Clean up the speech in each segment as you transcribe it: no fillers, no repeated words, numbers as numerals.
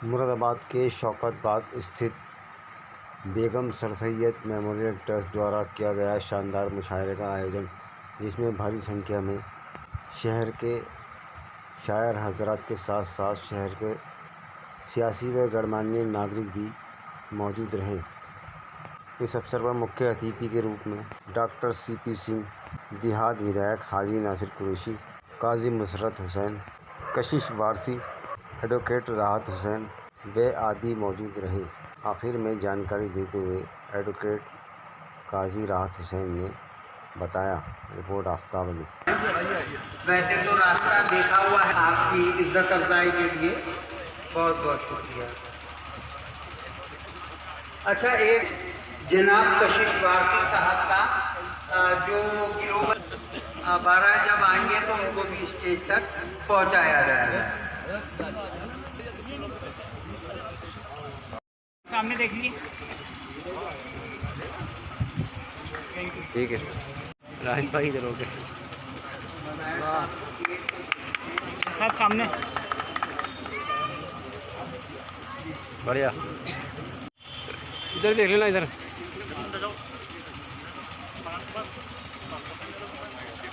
मुरादाबाद के शौकतबाग स्थित बेगम सरसैयद memorial trust द्वारा किया गया शानदार मुशायरे का आयोजन, जिसमें भारी संख्या में शहर के शायर हजरात के साथ साथ शहर के सियासी व गणमान्य नागरिक भी मौजूद रहे। इस अवसर पर मुख्य अतिथि के रूप में डॉक्टर CP सिंह, देहात विधायक हाजी नासिर कुरैशी, काजी मुसरत हुसैन, कशिश वारसी, एडवोकेट राहत हुसैन व आदि मौजूद रहे। आखिर में जानकारी देते हुए एडवोकेट काजी राहत हुसैन ने बताया। रिपोर्ट आफ्ताब अली। वैसे तो रास्ता देखा हुआ है, आपकी इज्जत अफजाई के लिए बहुत बहुत शुक्रिया। अच्छा, एक जनाब कशिश वारसी साहब का जो ग्लोबल 12 जब आएंगे तो उनको भी स्टेज तक पहुंचाया जाएगा। सामने देख लीजिए। ठीक है, राहिल भाई इधर हो गए, सर सामने बढ़िया। इधर देख लेना, इधर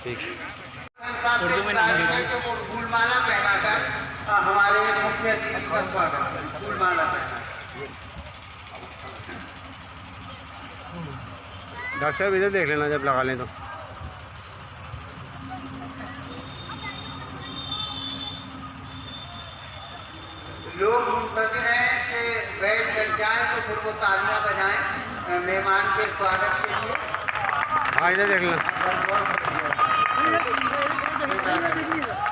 ठीक। उर्दू में नाम फूलमाला पहनाकर हमारे मुख्य अतिथि का स्वागत है। फूलमाला डॉक्टर साहब इधर देख लेना जब लगा लें तो। लोग मुंतजिर हैं कि बैठ कर जाएं तो फिर वो तालियां बजाएं मेहमान के स्वागत के लिए। हाँ, इधर देख लेना,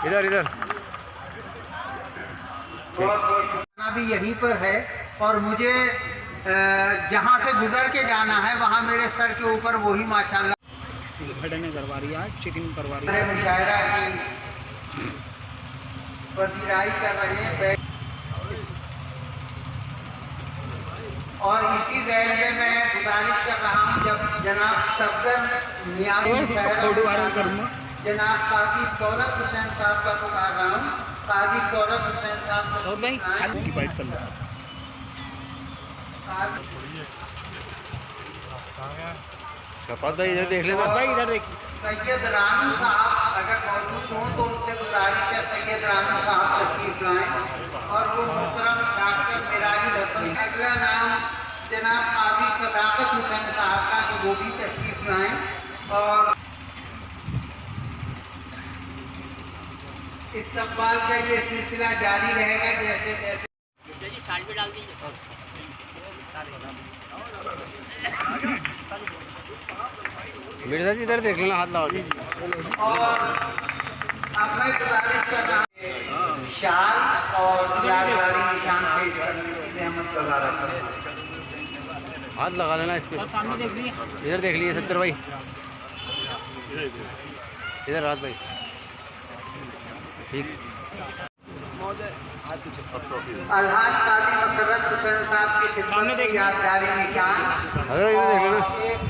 इधर इधर भी यहीं पर है और मुझे जहाँ से गुजर के जाना है वहाँ मेरे सर के ऊपर वही माशाल्लाह भड़ने करवा रही है, चिकन करवा रही है, मुशायरा की पजीराई कर रहे हैं। और इसी जहन में मैं गुजारिश कर रहा हूँ, जब जनाब सफदर नियाज़ी जनाब काजी दौलत हुसैन साहब का पुकार रहा हूँ, काजी दौलत हुसैन साहब की बाइट कर लो। इधर देख लेना भाई, इधर देख। सैयद रानू साहब अगर मौजूद हों तो उनसे गुजारिश है सैयद रानू साहब तशरीफ लाएं और वो मोहतरम डॉक्टर मिराजुल हसन। अगला नाम जनाब काजी सदाकत हुसैन साहब का, कि वो भी तशरीफ लाएं और इस्तकबाल का ये सिलसिला जारी रहेगा जैसे जैसे। मिर्जा जी इधर देख लेना, हाथ लगा के। और अब मैं गुजारिश कर रहा हूँ शाल और यादगारी निशान पेश करने के लिए हम चला रखा है। हाथ लगा लेना इस पे। सामने देख लीजिए, इधर देख लीजिए सत्तर भाई, इधर राहत भाई, ठीक। अलहाज काजी मुसरत हुसैन साहब की सामने खिदमत देखिए। की यादगारी निशान अरे इधर देख लेना, और एक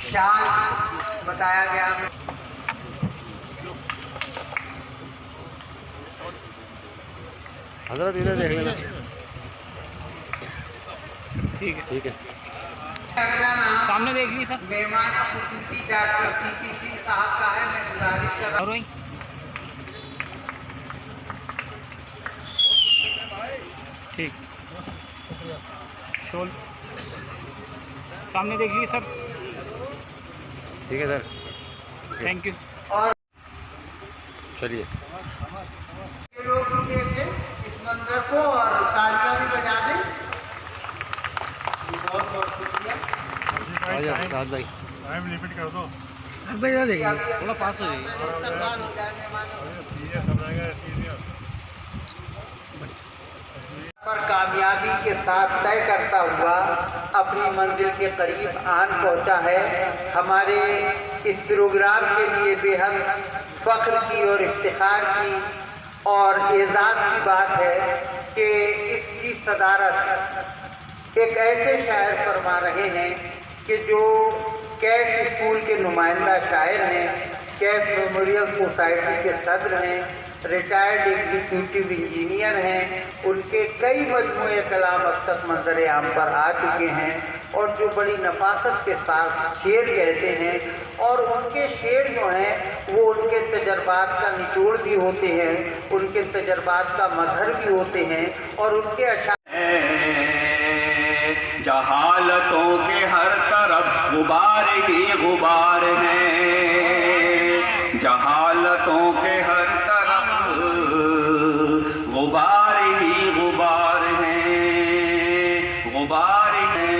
शाल बताया गया। हजरत इधर देख लेना, ठीक है। ठीक है। अगला नाम सामने देख लीजिए सर। मेहमान खुसूसी डॉक्टर CP सिंह साहब का है। मैं गुजारिश कर रहा और वही ठीक। शोल सामने देख लीजिए सर। ठीक है सर, हूँ थैंक यू। और चलिए। ये लोग भी देखें इस मंजर को और तालियां भी बजा दें। बहुत बहुत शुक्रिया। आ जाओ राहत भाई, टाइम लिमिट कर दो। थोड़ा पास हो जाइए। इस्तकबाल हो जाए मेहमानों पर कामयाबी के साथ तय करता हुआ अपनी मंजिल के करीब आन पहुंचा है। हमारे इस प्रोग्राम के लिए बेहद फख्र की और इफ्तिखार की और एजाज़ की बात है कि इसकी सदारत एक ऐसे शायर फरमा रहे हैं कि जो कैट स्कूल के नुमाइंदा शायर हैं कैफ मेमोरियल सोसाइटी के सदर हैं, रिटायर्ड एग्जीक्यूटिव इंजीनियर हैं। उनके कई मजमूए कलाम अब तक मंजर आम पर आ चुके हैं और जो बड़ी नफासत के साथ शेर कहते हैं, और उनके शेर जो हैं वो उनके तजर्बात का निचोड़ भी होते हैं, उनके तजर्बात का मजहर भी होते हैं, और उनके अशार जहालतों के हर तरफ गुबार ही गुबार हैं, जहालतों के हर तरफ गुबार ही गुबार हैं, गुबार हैं।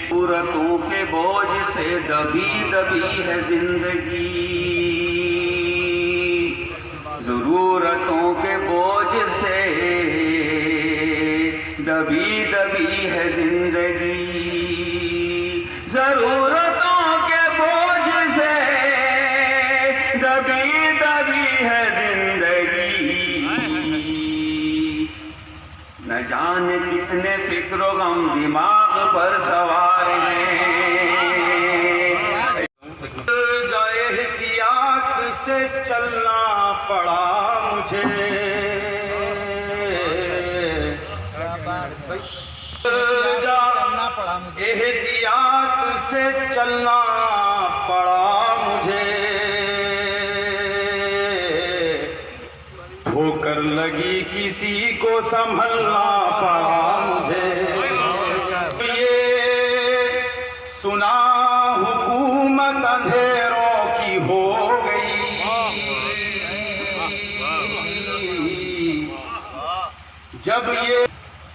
सूरतों के बोझ से दबी दबी है जिंदगी, जरूरतों के बोझ से दबी दबी है जिंदगी, जरूरतों के बोझ से दबी दबी है जिंदगी। न जाने कितने फिक्र गम दिमाग पर सवार हैं, एहतियात से चलना पड़ा मुझे, एहतियात से चलना पड़ा मुझे, ठोकर लगी किसी को संभलना पड़ा मुझे। ये सुना हुकूमत अंधेरों की हो गई, जब ये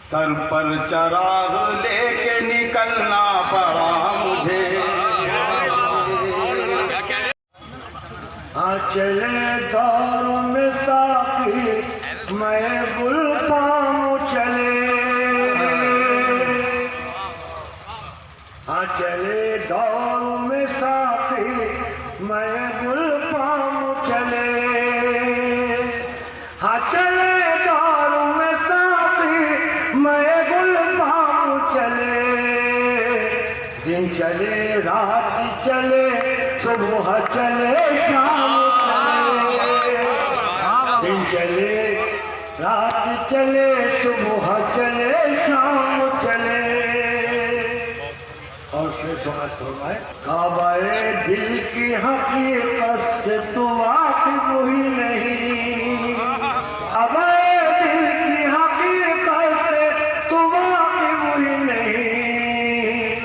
सर पर चराग लेके निकलना पड़ा मुझे। चले दौर में साथी मैं गुलफाम चले, चले दौर में साथी मैं गुलफाम चले, चले दौर में साथी मैं गुलफाम चले, दिन चले रात चले सुबह चले शाम चले, दिन चले रात चले सुबह चले शाम चले। और शेष फरमाए काबाए दिल की हकीकत से तो वाकिफ ही नहीं, काबाए दिल की हकीकत से तो वाकिफ ही नहीं,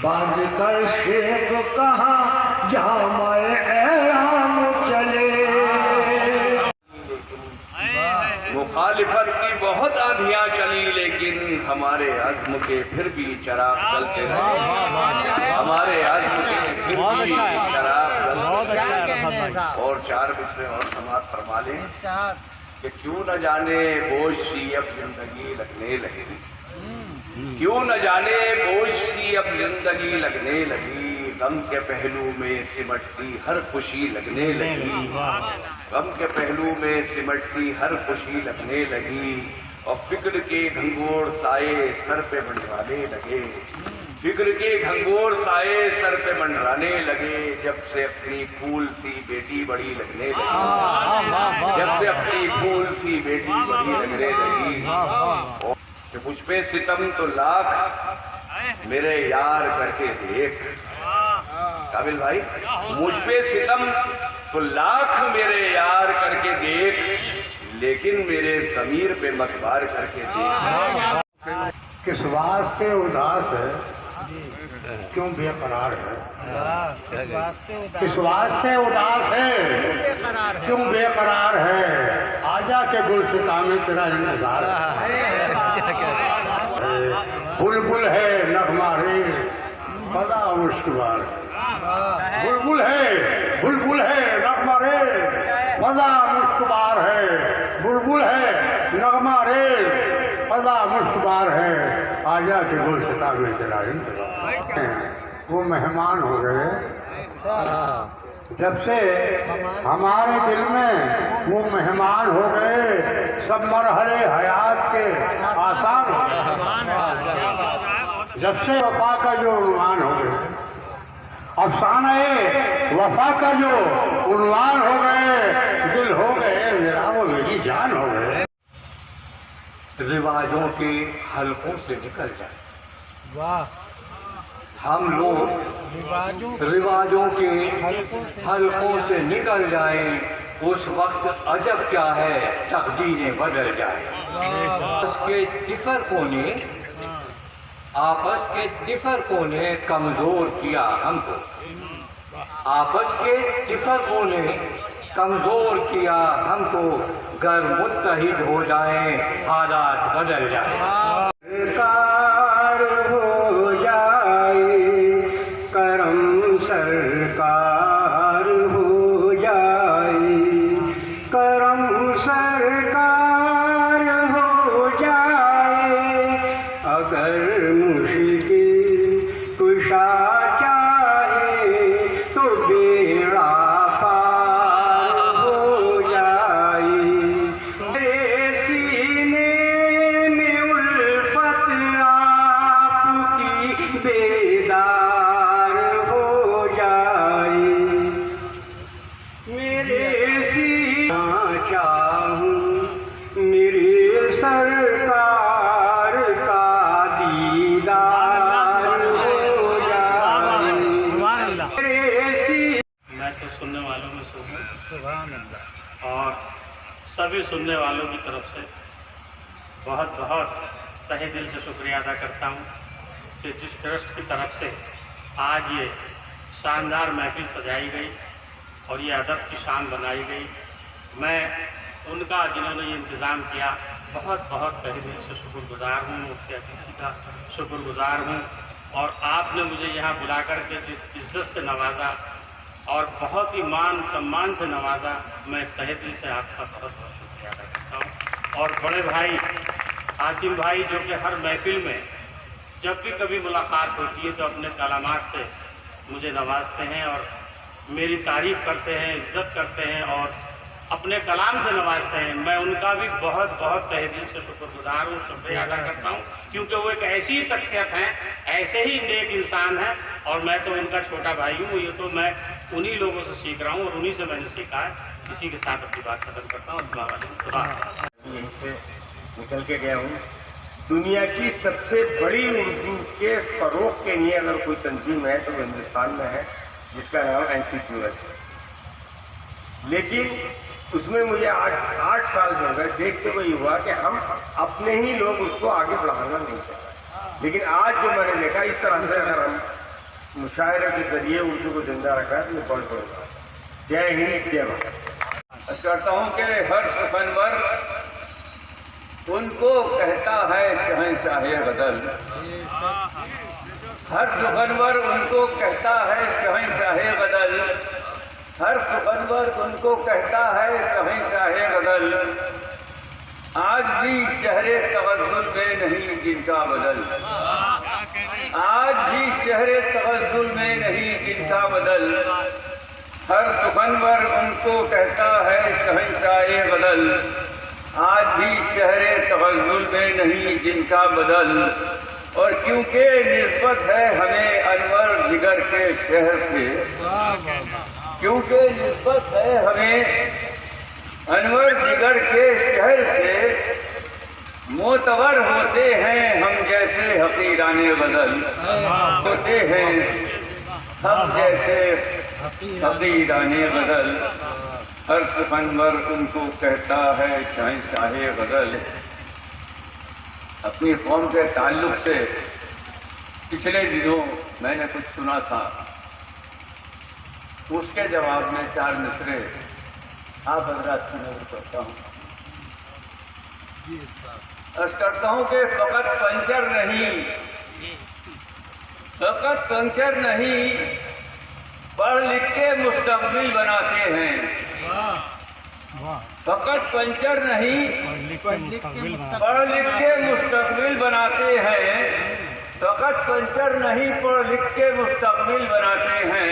बांध कर शेख कहा जामाए ऐराम चले। मुखालिफत की बहुत आंधियां चली लेकिन हमारे अज़्म के फिर भी चराग जलते रहे, हमारे अज़्म के फिर भी चराग जलते रहे। और चार मिसरे और समाप्त फरमा लें कि क्यों न जाने बोझ सी अब जिंदगी लगने लगी, क्यों न जाने बोझ सी अब जिंदगी लगने लगी, गम के पहलू में सिमटती हर खुशी लगने लगी, गम के पहलू में सिमटती हर खुशी लगने लगी, और फिक्र के घंघोर साए सर पे मंडराने लगे, फिक्र के घंघोर साए सर पे मंडराने लगे, जब से अपनी फूल सी बेटी बड़ी लगने लगी, जब से अपनी फूल सी बेटी बड़ी लगने लगी। कि मुझ पे सितम तो लाख मेरे यार करके देख, काबिल भाई मुझ पे सितम तो लाख मेरे यार करके देख, लेकिन मेरे ज़मीर पे मत वार करके देख। किस वास्ते उदास है क्यों बेकरार है, किस वास्ते उदास है क्यों बेकरार है, आजा के गुलसिता में तेरा इंतजार है, बुलबुल है नगमा रेस बड़ा मुश्किल, बुलबुल है नगमा रेस बड़ा मुश्किल है, बुलबुल है नगमा रेस बड़ा मुश्किल है, आजा के गुलसिता में तेरा इंतजार। वो मेहमान हो गए जब से हमारे दिल में, वो मेहमान हो गए सब मरहले हयात के आसान हो गए, जब से वफा का जो उन्वान हो गए, अफसाने वफा का जो उन्वान हो गए, दिल हो गए मेरा, वो मेरी जान हो गए। रिवाजों के हलकों से निकल जाए, वाह। हम लोग रिवाजों के हलकों से निकल जाएं, उस वक्त अजब क्या है तकदीरें बदल जाए। आपस के तिफरकों ने कमजोर किया हमको, आपस के तिफरकों ने कमजोर किया हमको, गर मुत्तहिद हो जाए हालात बदल जाए। सरकार हो जाए करम, सरकार हो जाए करम, सरकार हो जाए, अगर मुश्किल कुशा चाहे तो बेड़ा पार हो जाए। मेरे सीने में उल्फत आपकी बेदार हो जाए, मेरे सीना चाहूं मेरे सरकार का दीदार हो जाए। मैं तो सुनने वालों में से हूँ और सभी सुनने वालों की तरफ से बहुत बहुत तहे दिल से शुक्रिया अदा करता हूँ कि जिस ट्रस्ट की तरफ से आज ये शानदार महफिल सजाई गई और ये अदब की शान बनाई गई, मैं उनका जिन्होंने ये इंतज़ाम किया बहुत बहुत तहे दिल से शुक्रगुजार हूँ, मुख्य अतिथि का शुक्रगुजार हूँ। और आपने मुझे यहाँ बुला कर के जिस इज्जत से नवाजा और बहुत ही मान सम्मान से नवाजा, मैं तहे दिल से आपका बहुत बहुत शुक्रिया अदा करता हूँ। और बड़े भाई आसिम भाई जो कि हर महफिल में जब भी कभी मुलाकात होती है तो अपने कलामात से मुझे नवाजते हैं और मेरी तारीफ़ करते हैं, इज्जत करते हैं और अपने कलाम से नवाजते हैं। मैं उनका भी बहुत बहुत तहे दिल से शुक्रगुजार हूँ, शुक्रिया अदा करता हूँ, क्योंकि वो एक ऐसी शख्सियत हैं, ऐसे ही नेक इंसान हैं और मैं तो उनका छोटा भाई हूँ। ये तो मैं उन्हीं लोगों से सीख रहा हूँ और उन्हीं से मैंने सीखा है। इसी के साथ अपनी बात खत्म करता हूँ। अस्सलाम वालेकुम। यहीं से निकल के गया हूँ। दुनिया की सबसे बड़ी उर्दू के फरोग के लिए अगर कोई तंजीम है तो हिंदुस्तान में है, जिसका नाम NCQS है। लेकिन उसमें मुझे 8 साल हो गए, देखते हुए हुआ कि हम अपने ही लोग उसको आगे बढ़ाना नहीं चाहते। लेकिन आज जो मैंने देखा, इस तरह से अगर हम मुशायरे के जरिए उर्दू को जिंदा रखा तो ये बहुत बड़ा। जय हिंद, जय भारत। कहता हूँ कि हर सुखनवर उनको कहता है शहंशाहे गजल, हर सुखनवर उनको कहता है शहंशाहे गजल, हर सुखनवर उनको कहता है शहंशाहे गजल। आज भी शहरे तवज्जुल में नहीं जिनका बदल, आज भी शहरे तवज्जुल में नहीं जिनका बदल। हर सुखनवर उनको कहता है शहंशाहे गजल, आज भी शहरे तवज्जुल में नहीं जिनका बदल। और क्योंकि निस्बत है हमें अनवर जिगर के शहर से, क्योंकि निस्बत है हमें अनवर जिगर के शहर से, मोतबर होते हैं हम जैसे हकीराने बदल, होते हैं हम जैसे हकीराने बदल। हर सुखनवर उनको कहता है शहंशाहे गजल। अपनी कौम के ताल्लुक से पिछले दिनों मैंने कुछ सुना था, उसके जवाब में 4 मिसरे आप हजरात की नजर करता हूँ। अर्ज करता हूँ कि फकत पंचर नहीं, फकत पंचर नहीं, पढ़ लिख के मुस्तकबिल बनाते हैं। फकत पंचर नहीं, पढ़ लिख के मुस्तकबिल बनाते हैं। फकत पंचर नहीं, पढ़ लिख के मुस्तकबिल बनाते हैं।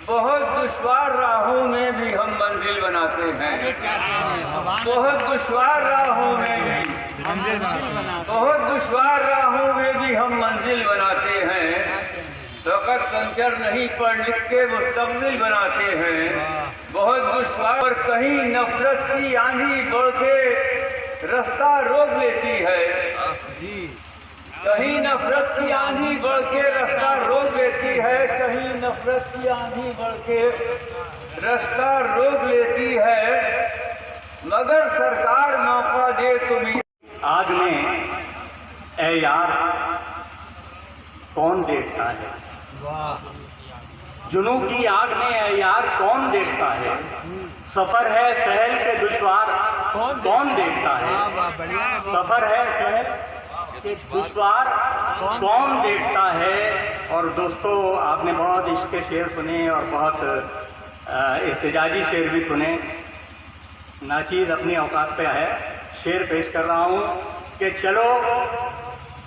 बहुत दुश्वार राहों में भी हम मंजिल बनाते हैं, बहुत दुश्वार राहों में भी, बहुत दुश्वार राहों में भी हम मंजिल बनाते हैं। फ़कत कंचर नहीं पर लिख के मुस्तकबिल बनाते हैं। बहुत दुश्वार और कहीं नफरत की आंधी बढ़ के रास्ता रोक लेती है। कहीं नफरत की आंधी बढ़ के रास्ता रोक लेती है। कहीं नफरत की आंधी बढ़ के रास्ता रोक लेती है। मगर सरकार मौका दे तुम्हें। आग में ऐ यार कौन देखता है, जुनून की आग में ऐ यार कौन देखता है। सफर है शहर के दुश्वार कौन देखता है। सफर है शहर के दुश्वार कौन देखता है। और दोस्तों, आपने बहुत इश्क के शेर सुने और बहुत एहतजाजी शेर भी सुने। नाचीज़ अपनी औकात पे है। शेर पेश कर रहा हूँ कि चलो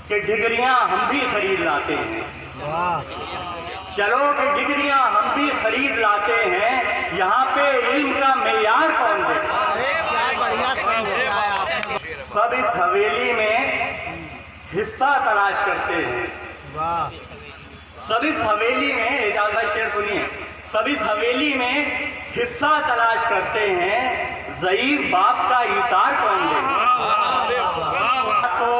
कि डिग्रियां हम भी खरीद लाते हैं। चलो कि डिग्रियां हम भी खरीद लाते हैं। यहाँ पे इल्म का मेयार कौन देखता है। सब इस हवेली में हिस्सा तलाश करते हैं। सब इस हवेली में, एजाज भाई शेर सुनिए, सब इस हवेली में हिस्सा तलाश करते हैं। ज़ईफ़ बाप का इशार कौन देगा। तो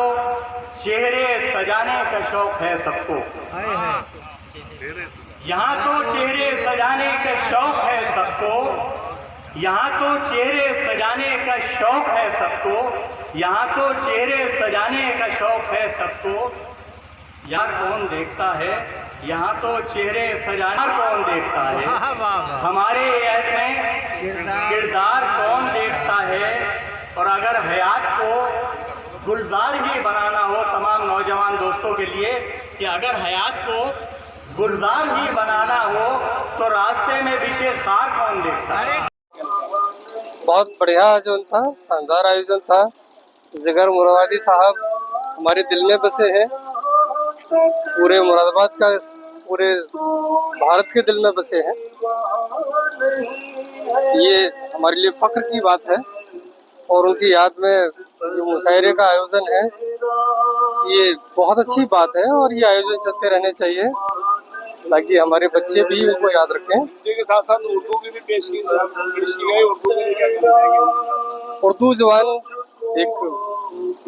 चेहरे सजाने का शौक है सबको। यहाँ तो चेहरे सजाने का शौक है सबको। यहाँ तो चेहरे सजाने का शौक है सबको। यहाँ तो चेहरे सजाने का शौक है सबको। यार कौन देखता है। यहाँ तो चेहरे सजाना कौन देखता है। हमारे ऐद में किरदार कौन देखता है। और अगर हयात को गुलजार ही बनाना हो, तमाम नौजवान दोस्तों के लिए, कि अगर हयात को गुलजार ही बनाना हो तो रास्ते में बिछे खार कौन देखता है। बहुत बढ़िया आयोजन था, शानदार आयोजन था। जिगर मुरादाबादी साहब हमारे दिल में बसे हैं। पूरे मुरादाबाद का, पूरे भारत के दिल में बसे हैं। ये हमारे लिए फख्र की बात है। और उनकी याद में जो मुशायरे का आयोजन है, ये बहुत अच्छी बात है। और ये आयोजन चलते रहने चाहिए ताकि हमारे बच्चे भी उनको याद रखें। हिंदी के साथ साथ उर्दू की भी पेश की गई। उर्दू में क्या कहना चाहेंगे। उर्दू ज़बान एक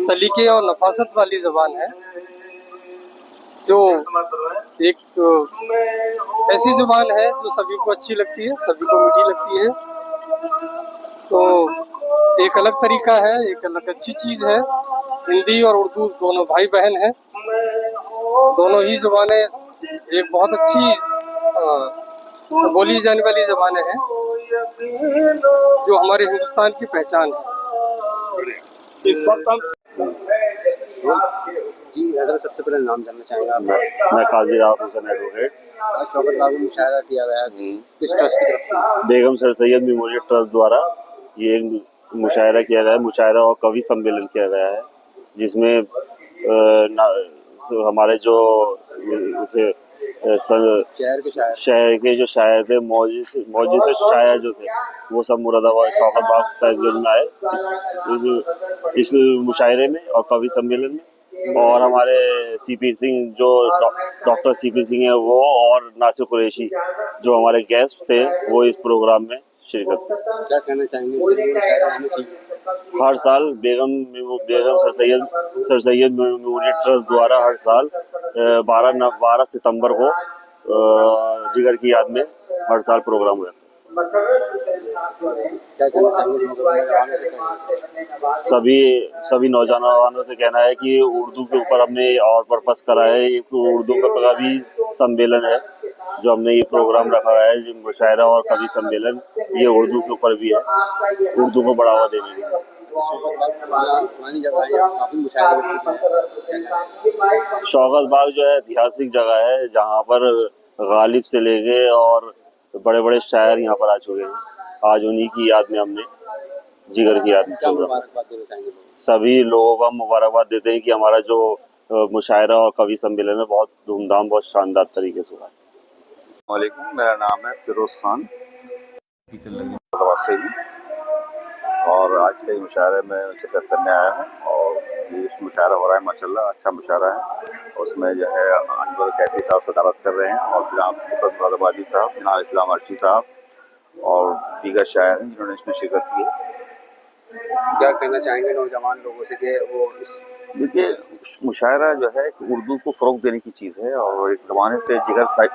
सलीके और नफासत वाली ज़बान है, जो एक ऐसी ज़ुबान है जो सभी को अच्छी लगती है, सभी को मीठी लगती है। तो एक अलग तरीका है, एक अलग अच्छी चीज़ है। हिंदी और उर्दू दोनों भाई बहन हैं। दोनों ही ज़ुबानें एक बहुत अच्छी बोली जाने वाली ज़बानें हैं, जो हमारे हिंदुस्तान की पहचान है। इस वक्त हम जी, अगर सबसे पहले नाम जानना चाहेंगे आप। मैं काजी राहत हुसैन एडवोकेट। आज शौकत बाग में मुशायरा किया गया, किस ट्रस्ट की तरफ से। बेगम सर सैयद मेमोरियल ट्रस्ट द्वारा ये मुशायरा किया गया है। मुशायरा और कवि सम्मेलन किया गया है, जिसमें हमारे जो थे शहर के जो शायर थे, मौजी से शायर जो थे, वो सब मुरादाबाद शौकत बाग फैज़गंज में आए इस मुशायरे में और कवि सम्मेलन में। और हमारे सीपी सिंह, जो डॉक्टर सीपी सिंह है, वो और नासिर कुरैशी जो हमारे गेस्ट थे, वो इस प्रोग्राम में शिरकत। क्या कहना चाहेंगे। हर साल बेगम सर सैयद मेमोरियल ट्रस्ट द्वारा हर साल 12 सितंबर को जिगर की याद में हर साल प्रोग्राम हुआ। क्या कहना चाहेंगे। सभी नौजवानों से कहना है कि उर्दू के ऊपर हमने और पर्पस करा है। एक उर्दू का भी सम्मेलन है जो हमने ये प्रोग्राम रखा है, जो मुशायरा और कवि सम्मेलन, ये उर्दू के ऊपर भी है, उर्दू को बढ़ावा देने के लिए। शौकत बाग जो है ऐतिहासिक जगह है, जहाँ पर गालिब से लेके और बड़े बड़े शायर यहाँ पर आ चुके हैं। आज उन्हीं की याद में हमने जिगर की याद में सभी लोगों को मुबारकबाद देते हैं कि हमारा जो मुशायरा और कवि सम्मेलन है बहुत धूमधाम, बहुत शानदार तरीके से हुआ है। वालेकुम, मेरा नाम है फिरोज़ खान से ही, और आज के मुशायरे में शिरकत करने आया हूँ। और ये मुशायरा हो रहा है, माशाल्लाह अच्छा मुशायरा है। उसमें जो है अनवर कैफी साहब सदारत कर रहे हैं और जनाब मुरादाबादी साहब, जनाब इस्लाम अर्शी साहब और दीगर शायर हैं जिन्होंने इसमें शिरकत की है। क्या कहना चाहेंगे नौजवान लोगों से कि वो इस देखिए, मुशायरा जो है उर्दू को फ़रोग़ देने की चीज़ है और एक ज़माने से जिगर साहब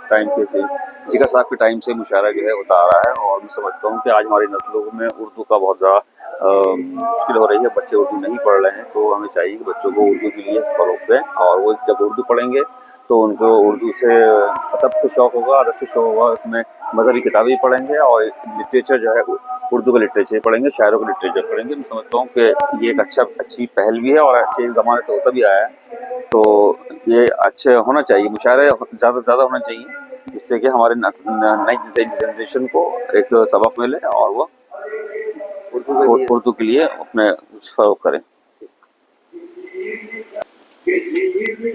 के टाइम से मुशायरा जो है होता आ रहा है और मैं समझता हूँ कि आज हमारी नस्लों में उर्दू का बहुत ज़्यादा मुश्किल हो रही है। बच्चे उर्दू नहीं पढ़ रहे हैं, तो हमें चाहिए कि बच्चों को उर्दू के लिए फ़रोग़ दें और वो जब उर्दू पढ़ेंगे तो उनको उर्दू से अदब से शौक़ होगा, अदब से शौक़ होगा, उसमें मज़हबी किताबें पढ़ेंगे और लिटरेचर जो है उर्दू का लिटरेचर पढ़ेंगे, शायरों का लिटरेचर पढ़ेंगे। मैं समझता हूँ कि ये एक अच्छी पहल भी है और अच्छे ज़माने से होता भी आया है, तो ये अच्छे होना चाहिए, मुशायरे ज़्यादा से ज़्यादा होना चाहिए, जिससे कि हमारे नई जनरेशन को एक सबक मिले और वो उर्दू के लिए अपने फ़रोग़ करें। किसी भी